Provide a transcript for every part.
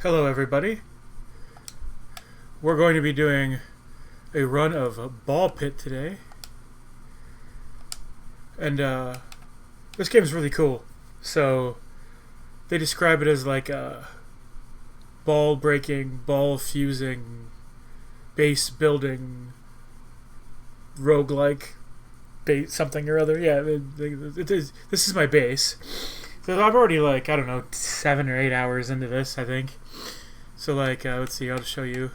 Hello everybody. We're going to be doing a run of Ball Pit today. And this game is really cool. So they describe it as like a ball breaking, ball fusing, base building, roguelike base something or other. Yeah, it is. This is my base. So I'm already like, I don't know, 7 or 8 hours into this, I think. So like, let's see, I'll just show you.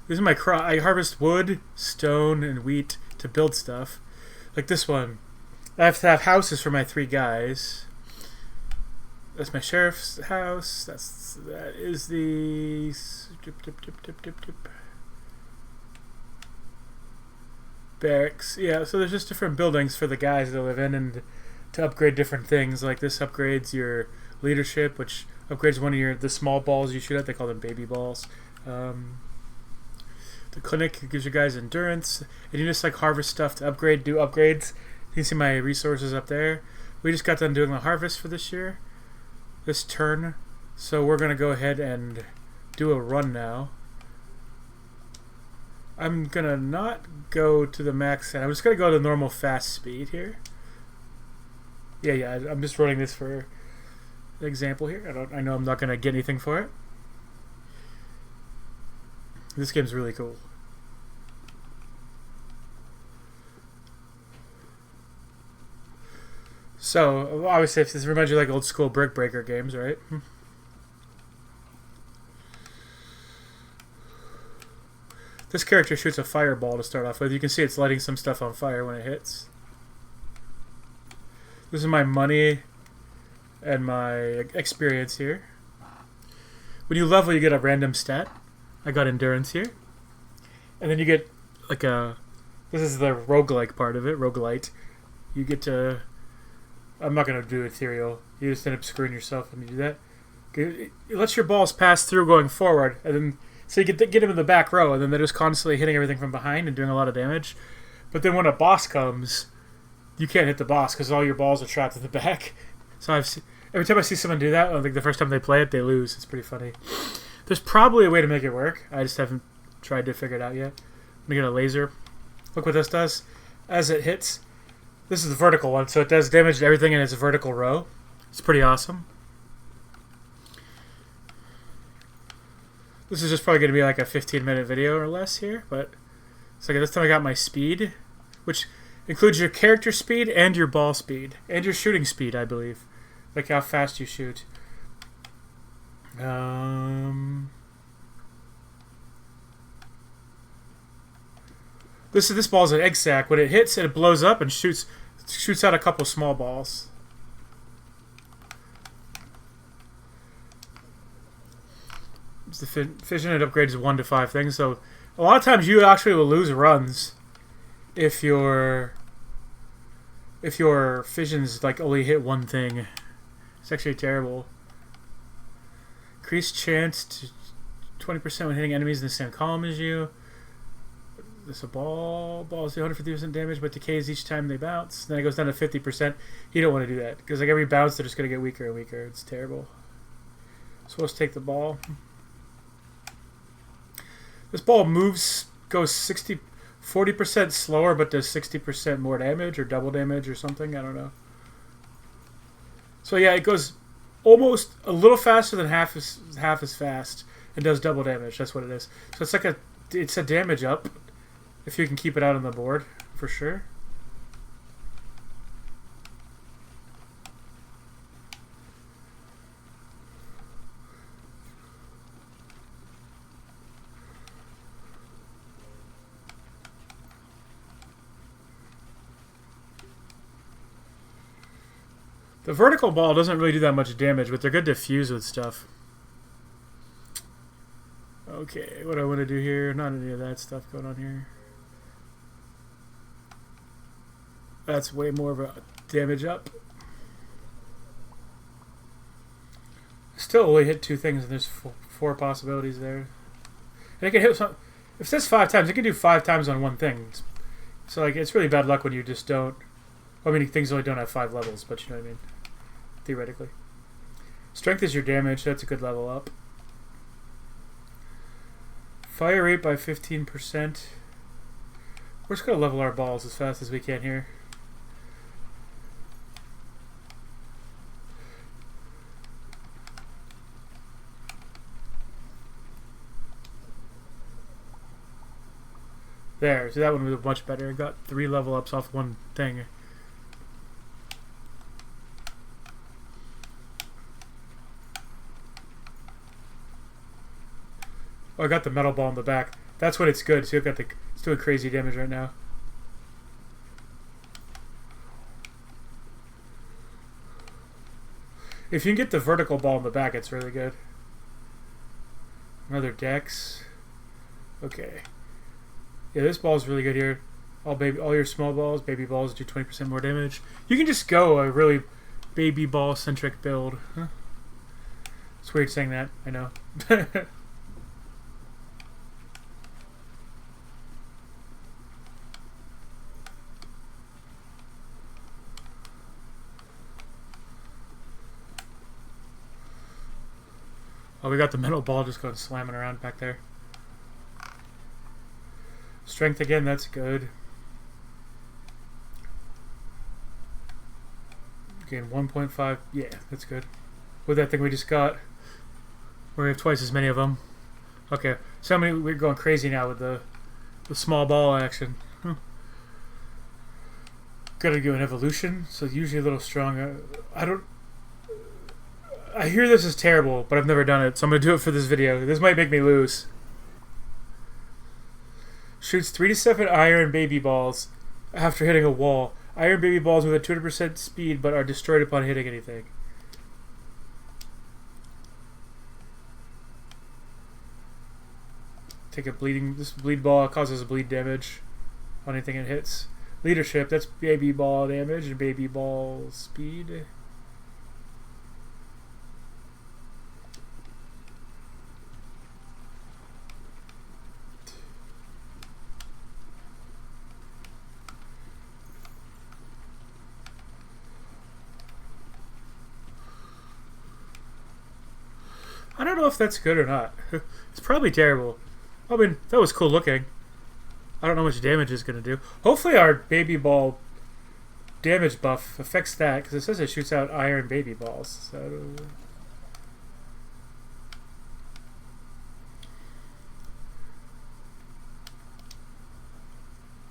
This is my crop. I harvest wood, stone, and wheat to build stuff. Like this one. I have to have houses for my 3 guys. That's my sheriff's house. That is the barracks. Yeah, so there's just different buildings for the guys to live in and to upgrade different things. Like this upgrades your leadership, which upgrades one of the small balls you shoot at. They call them baby balls. The clinic gives you guys endurance, and you just like harvest stuff to upgrade, do upgrades. You can see my resources up there. We just got done doing the harvest for this year, this turn. So we're gonna go ahead and do a run now. I'm gonna not go to the max. I'm just gonna go to normal fast speed here. Yeah. I'm just running this for an example here. I know I'm not gonna get anything for it. This game's really cool. So, obviously, this reminds you of like old school brick breaker games, right? This character shoots a fireball to start off with. You can see it's lighting some stuff on fire when it hits. This is my money and my experience here. When you level, you get a random stat. I got endurance here. And then you get like a... This is the roguelike part of it, roguelite. You get to... I'm not going to do ethereal. You just end up screwing yourself when you do that. It lets your balls pass through going forward. And then, so you get them in the back row, and then they're just constantly hitting everything from behind and doing a lot of damage. But then when a boss comes, you can't hit the boss because all your balls are trapped in the back. So every time I see someone do that, I think the first time they play it, they lose. It's pretty funny. There's probably a way to make it work. I just haven't tried to figure it out yet. I'm going to get a laser. Look what this does. As it hits, this is the vertical one, so it does damage to everything in its vertical row. It's pretty awesome. This is just probably going to be like a 15-minute video or less here, but it's like this time I got my speed, which includes your character speed and your ball speed, and your shooting speed, I believe. Like how fast you shoot. This ball is an egg sack. When it hits, it blows up and shoots out a couple small balls. The fission it upgrades 1 to 5 things. So a lot of times you actually will lose runs if your fissions like only hit one thing. It's actually terrible. Increased chance to 20% when hitting enemies in the same column as you. This a ball. Balls do 150% damage, but decays each time they bounce. Then it goes down to 50%. You don't want to do that because like every bounce, they're just going to get weaker and weaker. It's terrible. So let's take the ball. This ball goes 40% slower, but does 60% more damage or double damage or something. I don't know. So yeah, it goes almost a little faster than half as fast and does double damage. That's what it is. So it's like it's a damage up. If you can keep it out on the board, for sure. The vertical ball doesn't really do that much damage, but they're good to fuse with stuff. Okay, what do I want to do here? Not any of that stuff going on here. That's way more of a damage up. Still only hit 2 things, and there's 4 possibilities there. And it can hit some. If it says 5 times, it can do 5 times on one thing. So like, it's really bad luck when you just don't. Well, I mean, things only don't have 5 levels, but you know what I mean. Theoretically, strength is your damage. That's a good level up. Fire rate by 15%. We're just going to level our balls as fast as we can here. There, so that one was much better. It got 3 level ups off one thing. Oh, I got the metal ball in the back. That's when it's good. So you've got it's doing crazy damage right now. If you can get the vertical ball in the back, it's really good. Another dex. Okay. Yeah, this ball is really good here. All your small balls, baby balls do 20% more damage. You can just go a really baby ball centric build. Huh? It's weird saying that, I know. Oh, we got the metal ball just going slamming around back there. Strength again, that's good. Gain 1.5. Yeah, that's good. With that thing we just got, we have twice as many of them. Okay, so we're going crazy now with the small ball action. Gotta do an evolution, so usually a little stronger. I hear this is terrible, but I've never done it, so I'm gonna do it for this video. This might make me lose. Shoots 3 to 7 iron baby balls after hitting a wall. Iron baby balls with a 200% speed but are destroyed upon hitting anything. Take a bleeding. This bleed ball causes bleed damage on anything it hits. Leadership, that's baby ball damage and baby ball speed. I don't know if that's good or not. It's probably terrible. I mean, that was cool looking. I don't know how much damage it's going to do. Hopefully our baby ball damage buff affects that, because it says it shoots out iron baby balls. So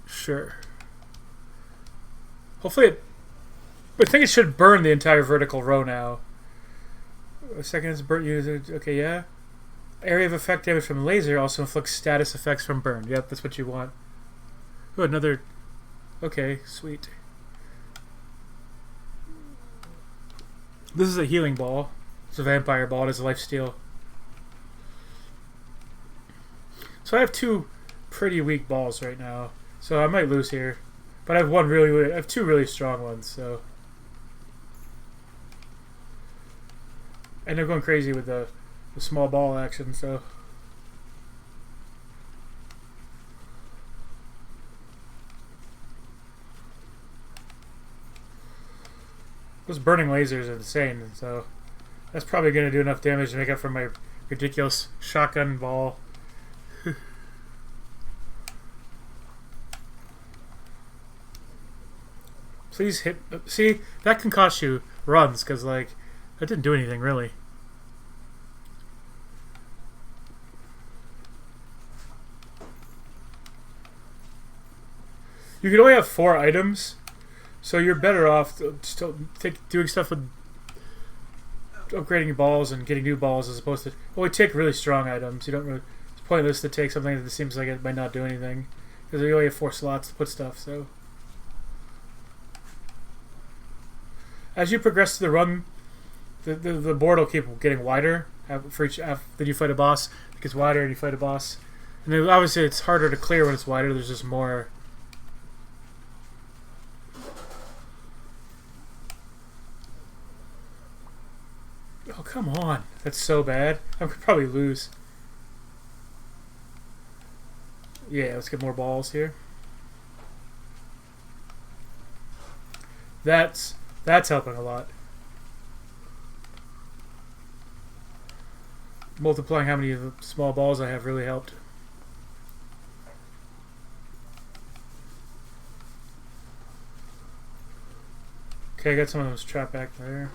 sure. Hopefully I think it should burn the entire vertical row now. A second is burnt user. Okay, yeah. Area of effect damage from laser also inflicts status effects from burn. Yep, that's what you want. Oh, another. Okay, sweet. This is a healing ball. It's a vampire ball. It has a life steal. So I have 2 pretty weak balls right now. So I might lose here, but I have I have 2 really strong ones. So. And they're going crazy with the small ball action, so. Those burning lasers are insane, so that's probably going to do enough damage to make up for my ridiculous shotgun ball. Please hit. See, that can cost you runs, because, like, that didn't do anything, really. You can only have 4 items, so you're better off still doing stuff with upgrading your balls and getting new balls as opposed to only take really strong items. You don't really. It's pointless to take something that seems like it might not do anything because you only have 4 slots to put stuff. So as you progress to the run, the board will keep getting wider for each after you fight a boss. It gets wider and you fight a boss, and then obviously it's harder to clear when it's wider. There's just more. Oh, come on. That's so bad. I could probably lose. Yeah, let's get more balls here. That's helping a lot. Multiplying how many of the small balls I have really helped. Okay, I got some of those trapped back there.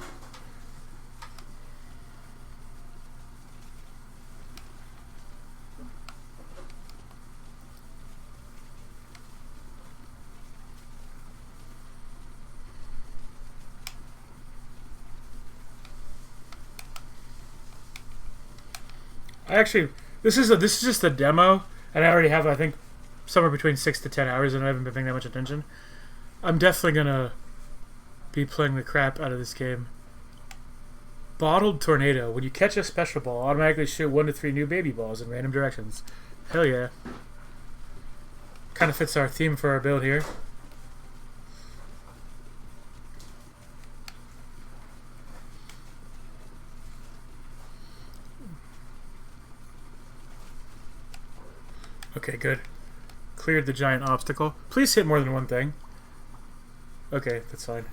This is just a demo, and I already have, I think, somewhere between 6 to 10 hours, and I haven't been paying that much attention. I'm definitely gonna be playing the crap out of this game. Bottled Tornado. When you catch a special ball, automatically shoot 1 to 3 new baby balls in random directions. Hell yeah. Kind of fits our theme for our build here. Okay, good. Cleared the giant obstacle. Please hit more than one thing. Okay, that's fine.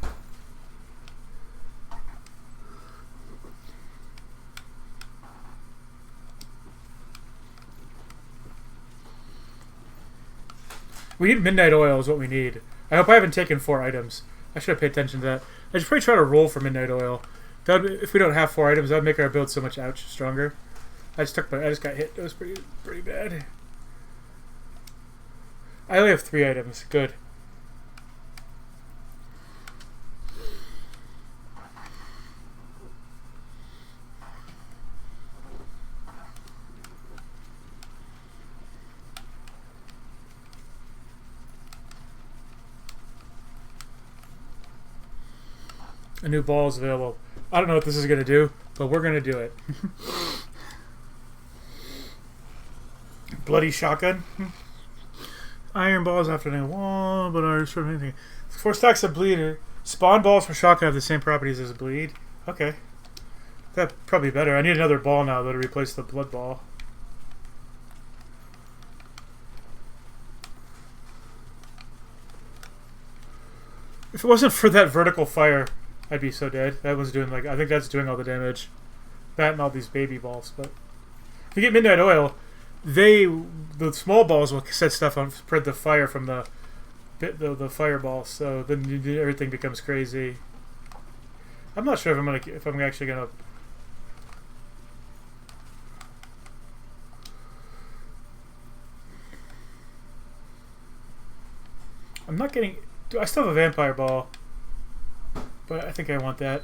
We need midnight oil is what we need. I hope I haven't taken 4 items. I should have paid attention to that. I should probably try to roll for midnight oil. If we don't have 4 items, that would make our build so much stronger. I just got hit. It was pretty bad. I only have 3 items. Good. A new ball is available. I don't know what this is going to do, but we're going to do it. Bloody shotgun. Iron balls after they wall, but are sort of anything. 4 stacks of bleed. Spawn balls for shotgun have the same properties as bleed. Okay. That's probably better. I need another ball now, though, to replace the blood ball. If it wasn't for that vertical fire, I'd be so dead. That was doing, like, I think that's doing all the damage. That and all these baby balls, but if you get midnight oil, the small balls will set stuff on, spread the fire from the fireballs, so then everything becomes crazy. I'm not sure if I'm actually gonna. I'm not getting. I still have a vampire ball, but I think I want that.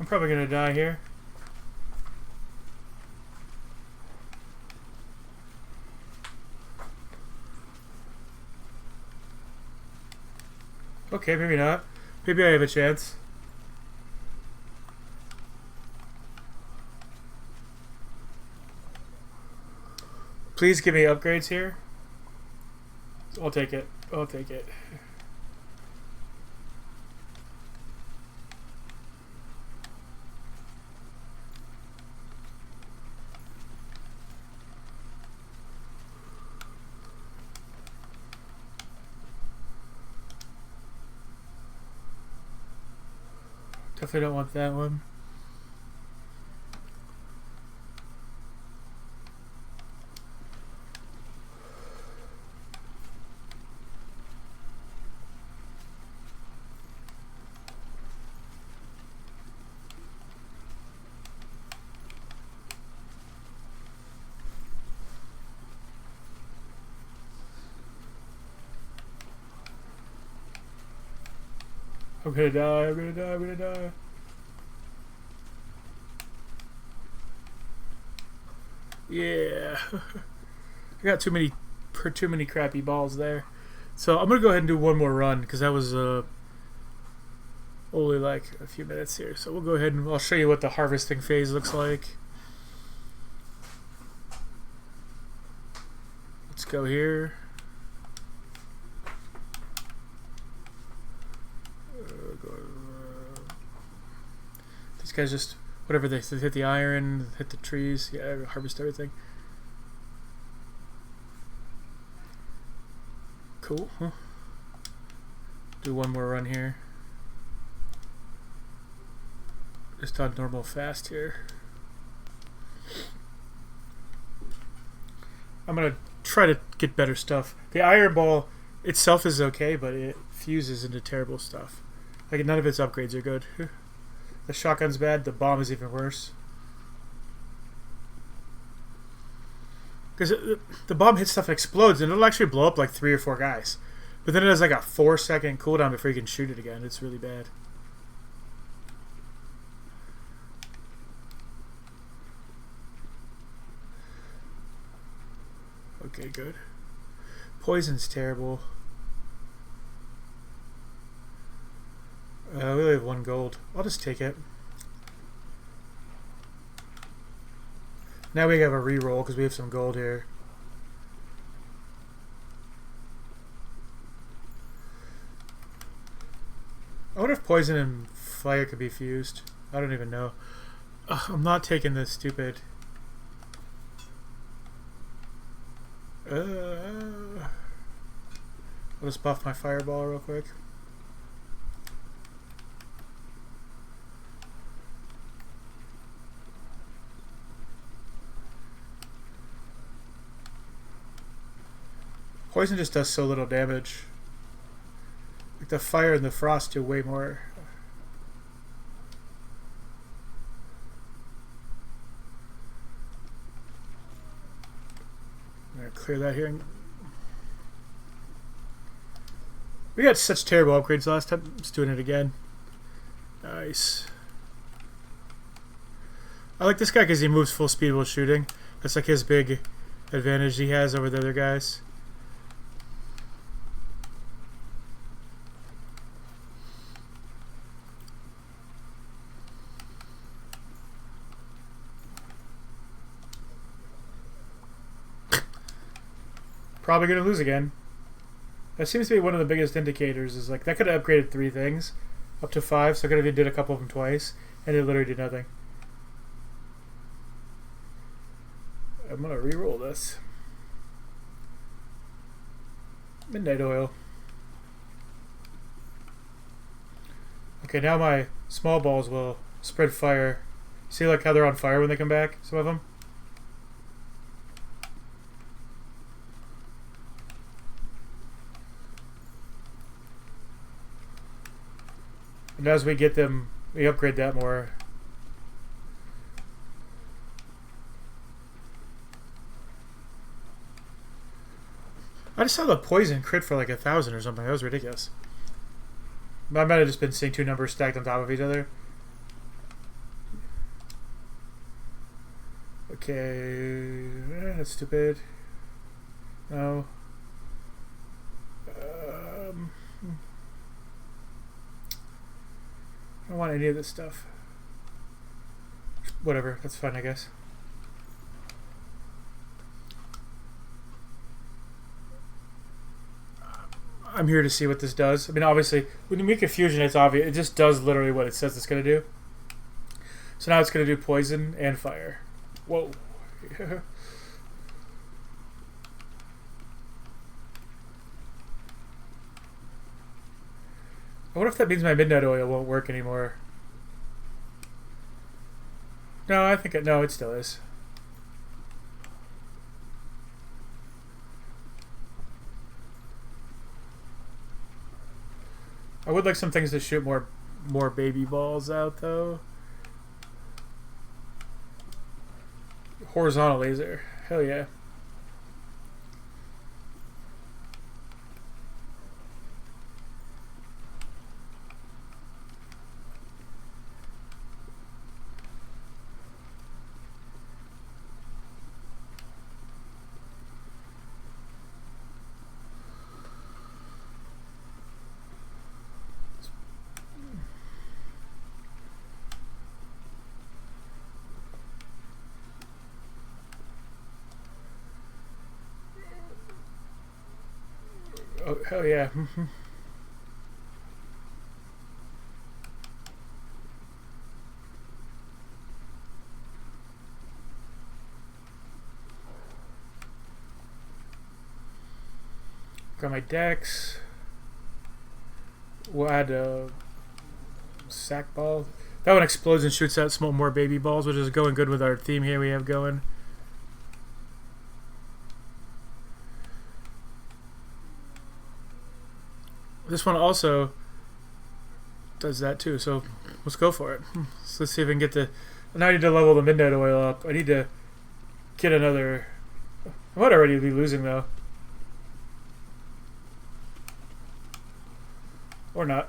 I'm probably gonna die here. Okay, maybe not. Maybe I have a chance. Please give me upgrades here. I'll take it. I'll take it. Definitely don't want that one. I'm gonna die, I'm gonna die, I'm gonna die. Yeah. I got too many crappy balls there. So I'm gonna go ahead and do one more run because that was only like a few minutes here. So we'll go ahead and I'll show you what the harvesting phase looks like. Let's go here. These guys just, whatever they hit the iron, hit the trees, yeah, harvest everything. Cool. Huh? Do one more run here. Just on normal fast here. I'm gonna try to get better stuff. The iron ball itself is okay, but it fuses into terrible stuff. Like none of its upgrades are good. The shotgun's bad. The bomb is even worse. Because the bomb hits stuff and explodes, and it'll actually blow up like 3 or 4 guys. But then it has like a 4-second cooldown before you can shoot it again. It's really bad. Okay, good. Poison's terrible. We only have 1 gold. I'll just take it. Now we have a reroll because we have some gold here. I wonder if poison and fire could be fused. I don't even know. I'm not taking this stupid. I'll just buff my fireball real quick. Poison just does so little damage. Like the fire and the frost do way more. I'm gonna clear that here. We got such terrible upgrades last time. I'm just doing it again. Nice. I like this guy because he moves full speed while shooting. That's like his big advantage he has over the other guys. Probably going to lose again. That seems to be one of the biggest indicators. Is like that could have upgraded 3 things, up to 5. So I could have did a couple of them twice, and it literally did nothing. I'm gonna re-roll this. Midnight oil. Okay, now my small balls will spread fire. See, like how they're on fire when they come back. Some of them. And as we get them, we upgrade that more. I just saw the poison crit for like 1,000 or something. That was ridiculous. I might have just been seeing 2 numbers stacked on top of each other. Okay, that's stupid. No. I don't want any of this stuff. Whatever, that's fine, I guess. I'm here to see what this does. I mean, obviously, when you make a fusion, it's obvious. It just does literally what it says it's going to do. So now it's going to do poison and fire. Whoa. I wonder if that means my midnight oil won't work anymore. No, I think no, it still is. I would like some things to shoot more baby balls out though. Horizontal laser. Hell yeah. Oh, hell yeah. Got my decks. We'll add a sack ball. That one explodes and shoots out more baby balls, which is going good with our theme here we have going. This one also does that too, so let's go for it. So let's see if we can get the... Now I need to level the midnight oil up. I need to get another... I might already be losing though. Or not.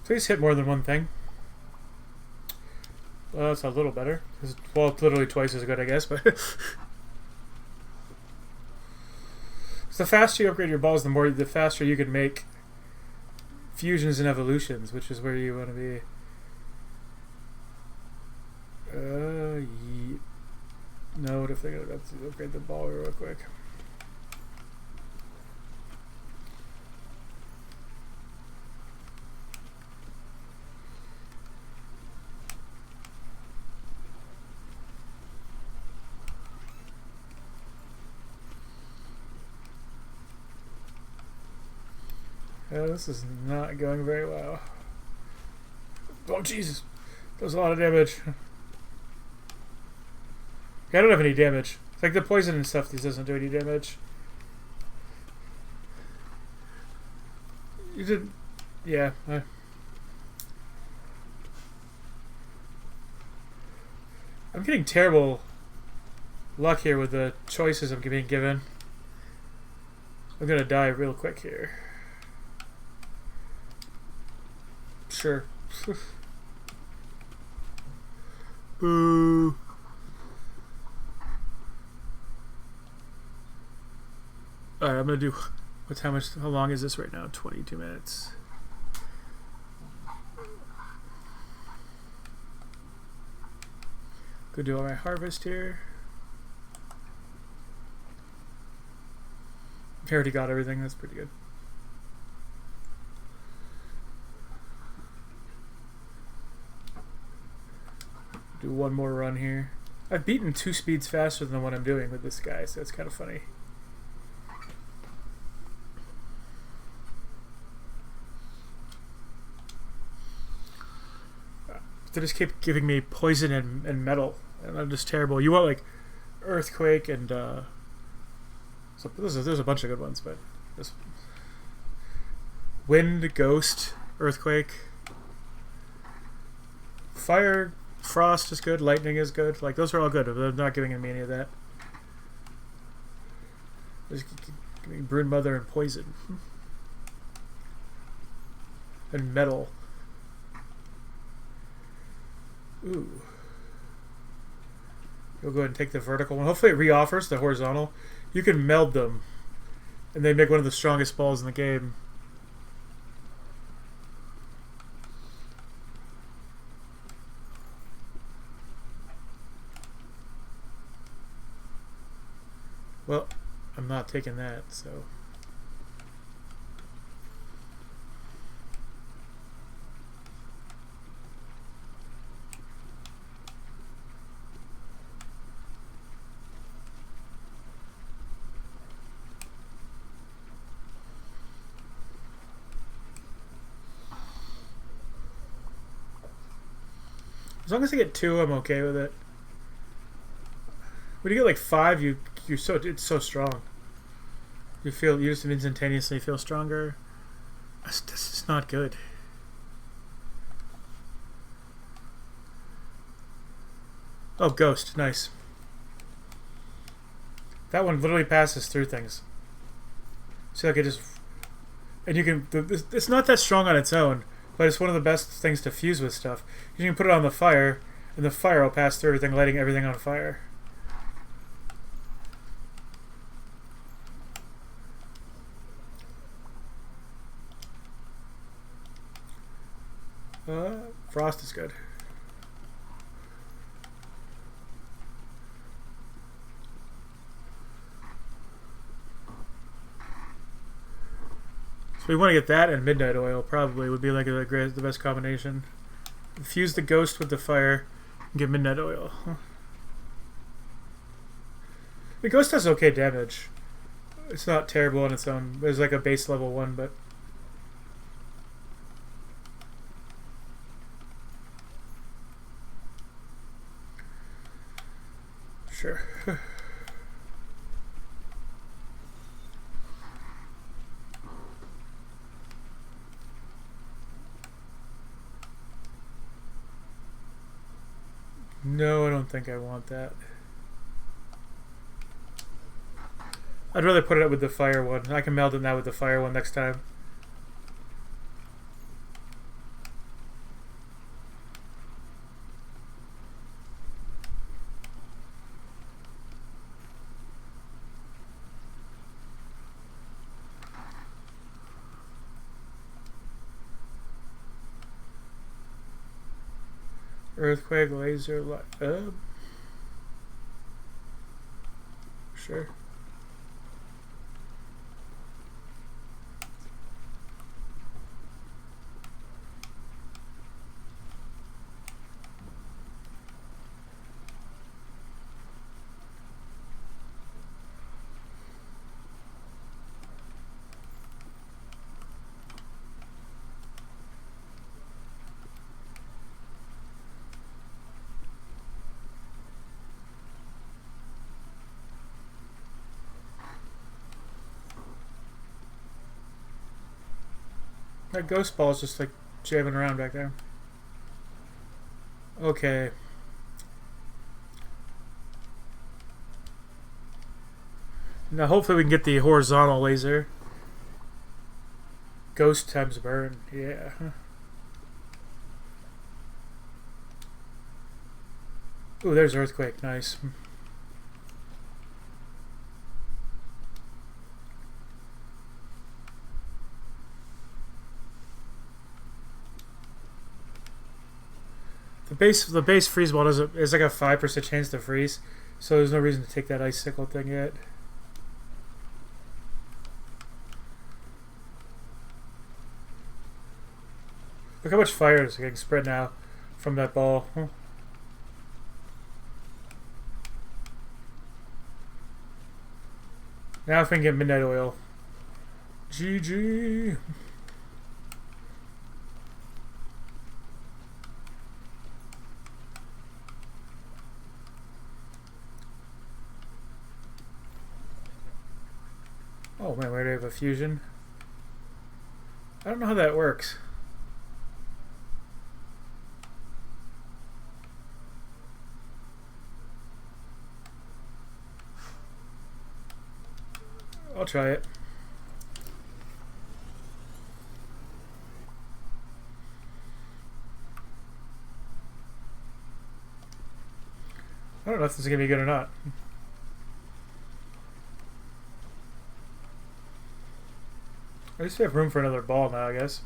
Please hit more than one thing. Well, that's a little better. Well, it's literally twice as good, I guess, but... So the faster you upgrade your balls, the faster you can make fusions and evolutions, which is where you want to be. No, what if they're going to have to upgrade the ball real quick? This is not going very well. Oh, Jesus. Does a lot of damage. I don't have any damage. It's like the poison and stuff, this doesn't do any damage. You did... Yeah. I'm getting terrible luck here with the choices I'm being given. I'm gonna die real quick here. Sure. Boo. Alright, I'm gonna do... How long is this right now? 22 minutes. Go do all my harvest here. I already got everything, that's pretty good. Do one more run here. I've beaten 2 speeds faster than what I'm doing with this guy, so it's kind of funny. They just keep giving me poison and metal, and I'm just terrible. You want like earthquake and so there's a bunch of good ones, but this wind, ghost, earthquake, fire, frost is good, lightning is good. Like those are all good. They're not giving me any of that. Just give me brood mother and poison and metal. Ooh. You'll go ahead and take the vertical one. Hopefully it re-offers the horizontal. You can meld them, and they make one of the strongest balls in the game. Well, I'm not taking that, so... As long as I get 2, I'm okay with it. When you get like 5, it's so strong. You just instantaneously feel stronger. This is not good. Oh, ghost, nice. That one literally passes through things. See, like it just, and you can. It's not that strong on its own. But it's one of the best things to fuse with stuff. You can put it on the fire, and the fire will pass through everything, lighting everything on fire. Frost is good. We want to get that and midnight oil. Probably would be like the best combination. Fuse the ghost with the fire and get midnight oil. The ghost does okay damage. It's not terrible on its own. There's like a base level one, but No, I don't think I want that. I'd rather put it up with the fire one. I can meld it now with the fire one next time. Earthquake, laser, sure. That ghost ball is just like jamming around back there. Okay. Now hopefully we can get the horizontal laser. Ghost times burn. Yeah. Ooh, there's earthquake. Nice. The base freeze ball is like a 5% chance to freeze, so there's no reason to take that icicle thing yet. Look how much fire is getting spread now from that ball. Now if we can get midnight oil. GG. Oh man, where do I have a fusion? I don't know how that works. I'll try it. I don't know if this is going to be good or not. At least we have room for another ball now, I guess.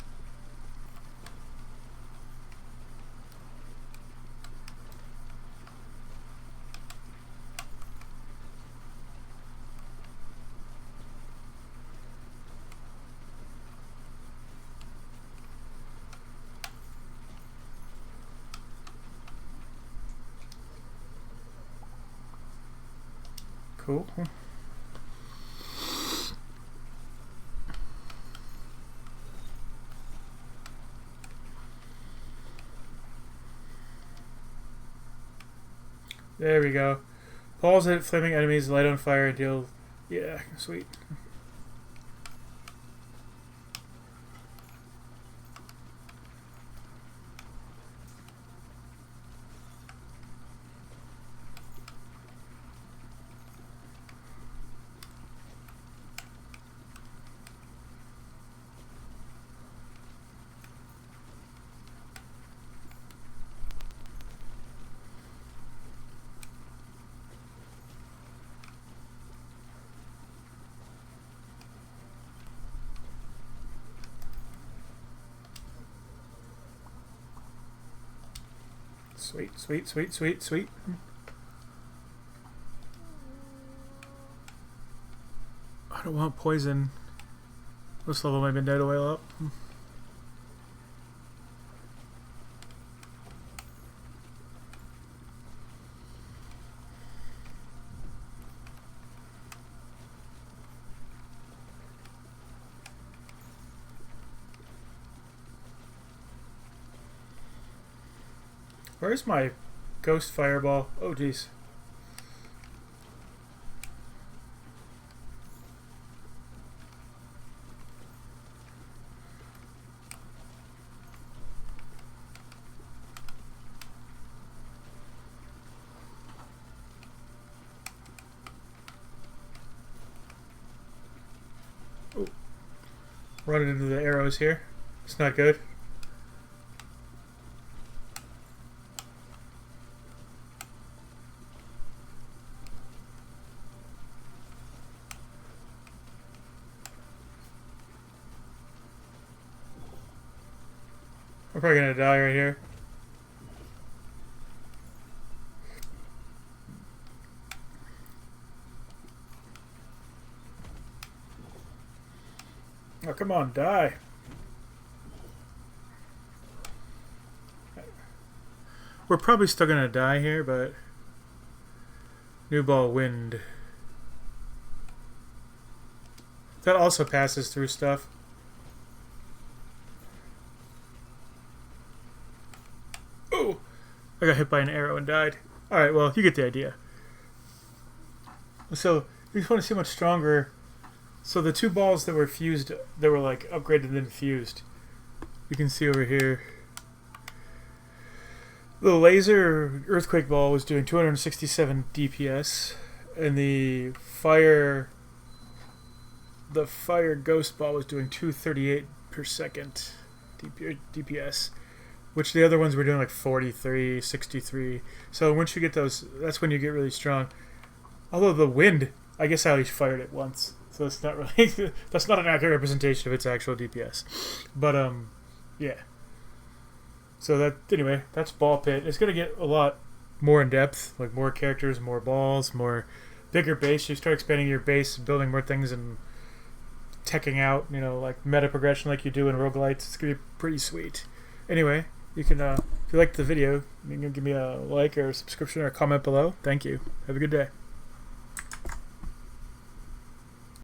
Cool. There we go. Balls hit flaming enemies, light on fire, and deal. Yeah, sweet. Sweet, sweet, sweet, sweet, sweet. I don't want poison. Let's level my midnight oil up. Where's my ghost fireball? Oh, jeez. Running into the arrows here. It's not good. We're probably gonna die right here. Oh, come on, die. We're probably still gonna die here, but new ball wind. That also passes through stuff. Oh! I got hit by an arrow and died. Alright, well, you get the idea. So, you just want to see how much stronger. So the two balls that were fused, that were like upgraded and then fused, you can see over here. The laser earthquake ball was doing 267 DPS, and the fire ghost ball was doing 238 per second DPS, which the other ones were doing like 43, 63. So once you get those, that's when you get really strong. Although the wind, I guess I only fired it once. So it's not really that's not an accurate representation of its actual DPS, but yeah. So that anyway, that's Ball Pit. It's gonna get a lot more in depth, like more characters, more balls, more bigger base. You start expanding your base, building more things, and teching out, you know, like meta progression like you do in roguelites. It's gonna be pretty sweet. Anyway, you can if you liked the video, you can give me a like or a subscription or a comment below. Thank you. Have a good day.